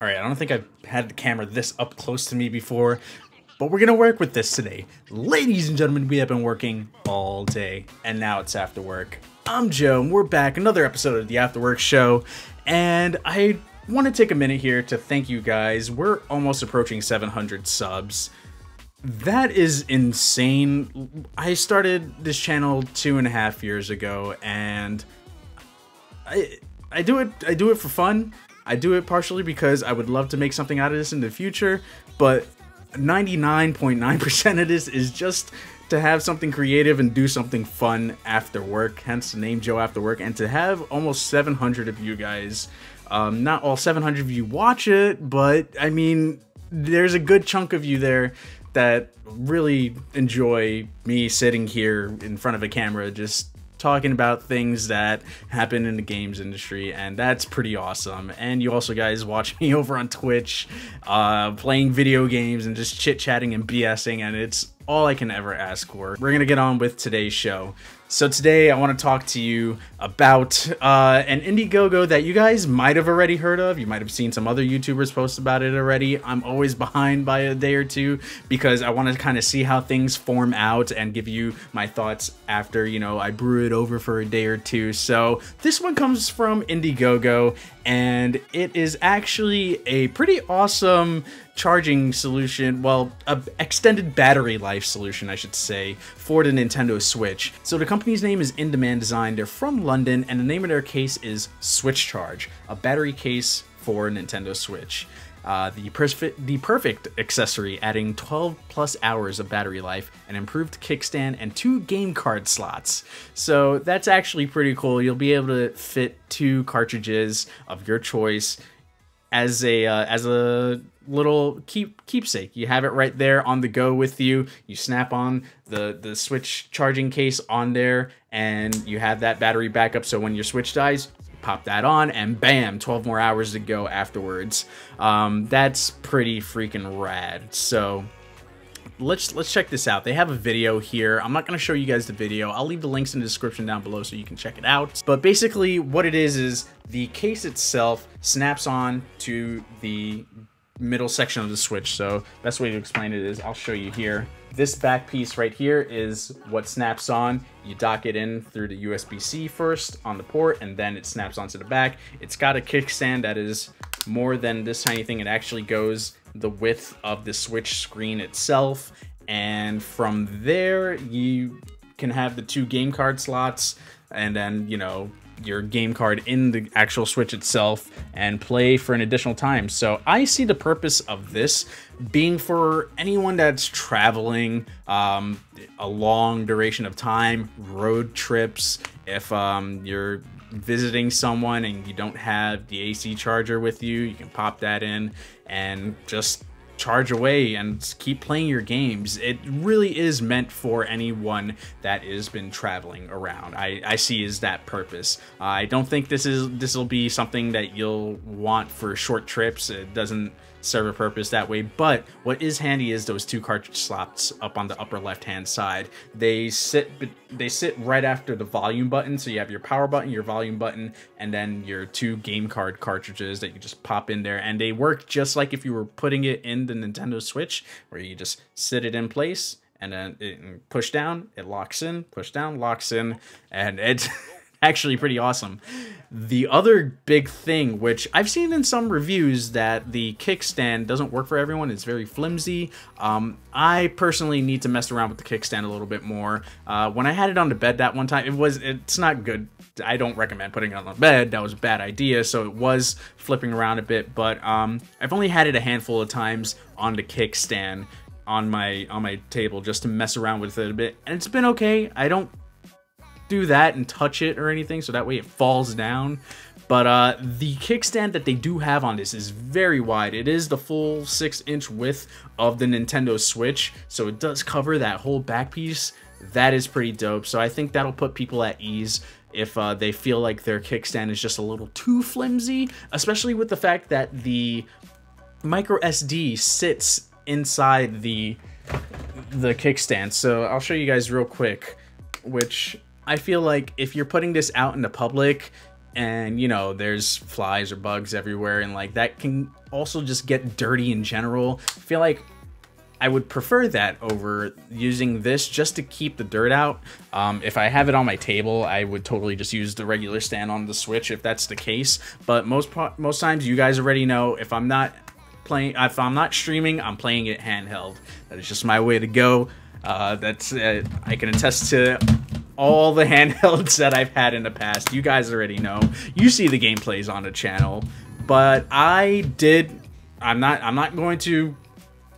All right, I don't think I've had the camera this up close to me before, but we're gonna work with this today. Ladies and gentlemen, we have been working all day, and now it's after work. I'm Joe, and we're back, another episode of the After Work Show, and I want to take a minute here to thank you guys. We're almost approaching 700 subs. That is insane. I started this channel 2.5 years ago, and I do it for fun. I do it partially because I would love to make something out of this in the future, but 99.9% of this is just to have something creative and do something fun after work, hence the name JoAfterWork, and to have almost 700 of you guys. Not all 700 of you watch it, but I mean, there's a good chunk of you there that really enjoy me sitting here in front of a camera just talking about things that happen in the games industry, and that's pretty awesome. And you also guys watch me over on Twitch playing video games and just chit-chatting and BSing, and it's all I can ever ask for. We're gonna get on with today's show. So today I want to talk to you about an IndieGogo that you guys might have already heard of. You might have seen some other YouTubers post about it already. I'm always behind by a day or two because I want to kind of see how things form out and give you my thoughts after, you know, I brew it over for a day or two. So this one comes from IndieGogo, and it is actually a pretty awesome charging solution, well, an extended battery life solution, I should say, for the Nintendo Switch. So the company's name is In Demand Design. They're from London, and the name of their case is SwitchCharge, a battery case for Nintendo Switch. The perfect accessory, adding 12 plus hours of battery life, an improved kickstand, and 2 game card slots. So that's actually pretty cool. You'll be able to fit 2 cartridges of your choice as a little keepsake. You have it right there on the go with you. You snap on the Switch charging case on there, and you have that battery backup, so when your Switch dies, pop that on, and bam, 12 more hours to go afterwards. That's pretty freaking rad. So let's check this out. They have a video here. I'm not going to show you guys the video. I'll leave the links in the description down below so you can check it out. But basically what it is the case itself snaps on to the middle section of the Switch. So best way to explain it is I'll show you here. This back piece right here is what snaps on. You dock it in through the USB-C first on the port, and then it snaps onto the back. It's got a kickstand that is more than this tiny thing. It actually goes the width of the Switch screen itself, and from there you can have the 2 game card slots, and then, you know, your game card in the actual Switch itself and play for an additional time. So I see the purpose of this being for anyone that's traveling a long duration of time, road trips. If you're visiting someone and you don't have the AC charger with you, you can pop that in and just charge away and keep playing your games. It really is meant for anyone that has been traveling around. I see as that purpose. I don't think this will be something that you'll want for short trips. It doesn't serve a purpose that way, but what is handy is those 2 cartridge slots up on the upper left hand side. They sit right after the volume button, so you have your power button, your volume button, and then your 2 game card cartridges that you just pop in there, and they work just like if you were putting it in the Nintendo Switch, where you just sit it in place and then push down, it locks in, push down, locks in, and it's actually pretty awesome. The other big thing, which I've seen in some reviews, that the kickstand doesn't work for everyone. It's very flimsy. I personally need to mess around with the kickstand a little bit more. When I had it on the bed that one time, it's not good. I don't recommend putting it on the bed. That was a bad idea, so it was flipping around a bit, but I've only had it a handful of times on the kickstand on my table just to mess around with it a bit, and it's been okay. I don't do that and touch it or anything, so that way it falls down. But the kickstand that they do have on this is very wide. It is the full 6-inch width of the Nintendo Switch, so it does cover that whole back piece. That is pretty dope. So I think that'll put people at ease if they feel like their kickstand is just a little too flimsy, especially with the fact that the micro SD sits inside the kickstand. So I'll show you guys real quick, which I feel like if you're putting this out in the public, and you know, there's flies or bugs everywhere, and like that can also just get dirty in general. I feel like I would prefer that over using this just to keep the dirt out. If I have it on my table, I would totally just use the regular stand on the Switch if that's the case. But most times, you guys already know, if I'm not streaming, I'm playing it handheld. That is just my way to go. That's I can attest to all the handhelds that I've had in the past. You guys already know. You see the gameplays on the channel, but I'm not going to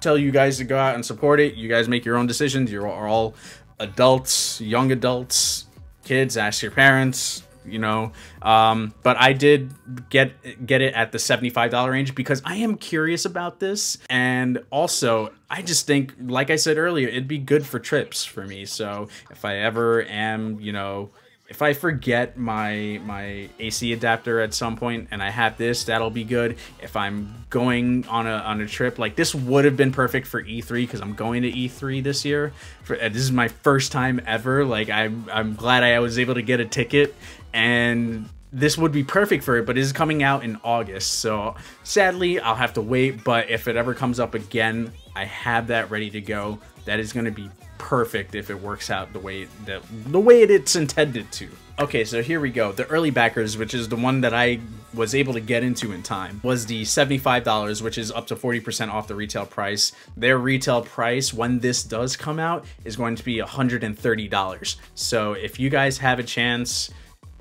tell you guys to go out and support it. You guys make your own decisions. You're all adults, young adults, kids. Ask your parents, you know. But I did get it at the $75 range because I am curious about this, and also I just think, like I said earlier, it'd be good for trips for me. So if I ever am, you know, if I forget my AC adapter at some point and I have this, that'll be good. If I'm going on a trip, like this would have been perfect for E3 because I'm going to E3 this year. This is my first time ever. Like I'm glad I was able to get a ticket, and this would be perfect for it, but it is coming out in August. So sadly, I'll have to wait, but if it ever comes up again, I have that ready to go. That is going to be perfect if it works out the way it's intended to. Okay, so here we go. The early backers, which is the one that I was able to get into in time, was the $75, which is up to 40% off the retail price. Their retail price, when this does come out, is going to be $130. So if you guys have a chance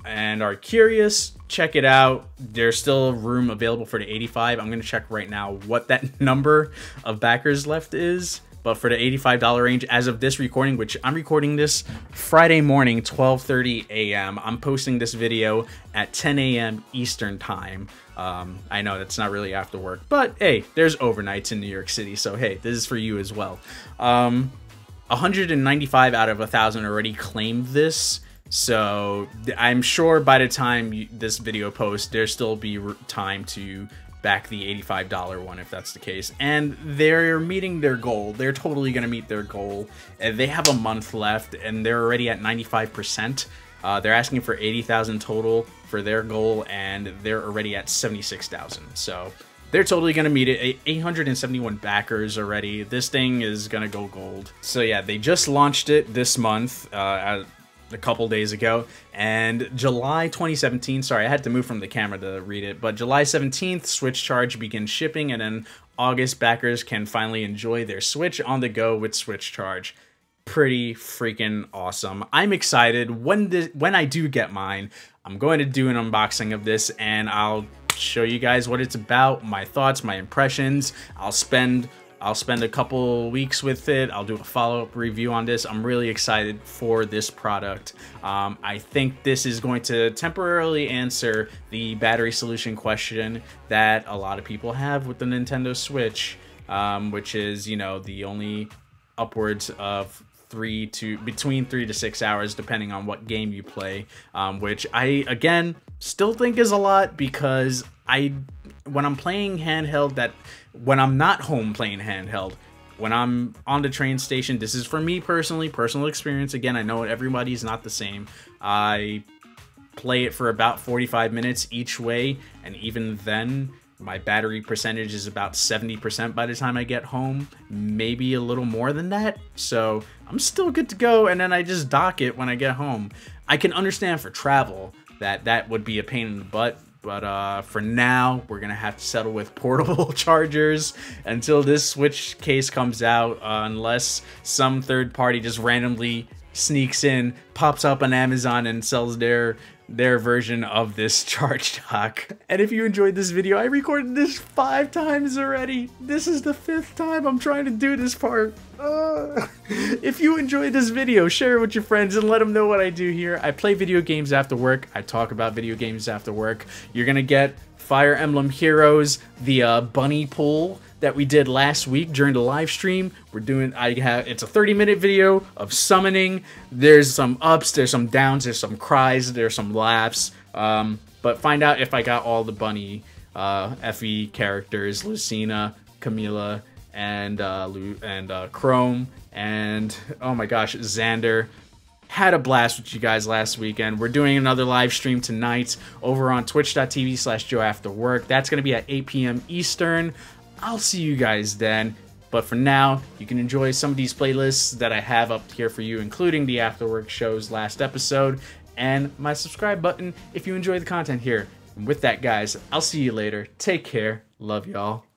and are curious, check it out. There's still room available for the 85. I'm going to check right now what that number of backers left is. But for the $85 range, as of this recording, which I'm recording this Friday morning, 12:30 a.m. I'm posting this video at 10 a.m. Eastern time. I know that's not really after work, but hey, there's overnights in New York City, so hey, this is for you as well. 195 out of 1,000 already claimed this. So I'm sure by the time this video posts, there'll still be time to back the $85 one if that's the case. And they're meeting their goal. They're totally going to meet their goal. They have a month left and they're already at 95%. They're asking for 80,000 total for their goal, and they're already at 76,000. So they're totally going to meet it. 871 backers already. This thing is going to go gold. So yeah, they just launched it this month, a couple days ago, and July 2017, sorry, I had to move from the camera to read it, but July 17th, SwitchCharge begins shipping, and then August, backers can finally enjoy their Switch on the go with SwitchCharge. Pretty freaking awesome. I'm excited. When I do get mine, I'm going to do an unboxing of this, and I'll show you guys what it's about, my thoughts, my impressions. I'll spend a couple weeks with it. I'll do a follow-up review on this. I'm really excited for this product. I think this is going to temporarily answer the battery solution question that a lot of people have with the Nintendo Switch, which is, you know, the only upwards of between 3 to 6 hours depending on what game you play, which I again still think is a lot, because when I'm playing handheld, when I'm not home playing handheld, when I'm on the train station, this is for me personally, personal experience. Again, I know everybody's not the same. I play it for about 45 minutes each way, and even then, my battery percentage is about 70% by the time I get home, maybe a little more than that. So I'm still good to go, and then I just dock it when I get home. I can understand for travel that would be a pain in the butt, but for now, we're gonna have to settle with portable chargers until this Switch case comes out, unless some third party just randomly sneaks in, pops up on Amazon, and sells their version of this charge dock. And if you enjoyed this video, I recorded this 5 times already. This is the 5th time I'm trying to do this part. If you enjoyed this video, share it with your friends and let them know what I do here. I play video games after work. I talk about video games after work. You're gonna get Fire Emblem Heroes, the bunny pull that we did last week during the live stream. It's a 30-minute video of summoning. There's some ups, there's some downs, there's some cries, there's some laughs. But find out if I got all the bunny FE characters: Lucina, Camila, and Chrome, and oh my gosh, Xander. Had a blast with you guys last weekend. We're doing another live stream tonight over on twitch.tv/JoAfterWork. That's going to be at 8 p.m. Eastern. I'll see you guys then. But for now, you can enjoy some of these playlists that I have up here for you, including the Afterwork show's last episode and my subscribe button if you enjoy the content here. And with that, guys, I'll see you later. Take care. Love y'all.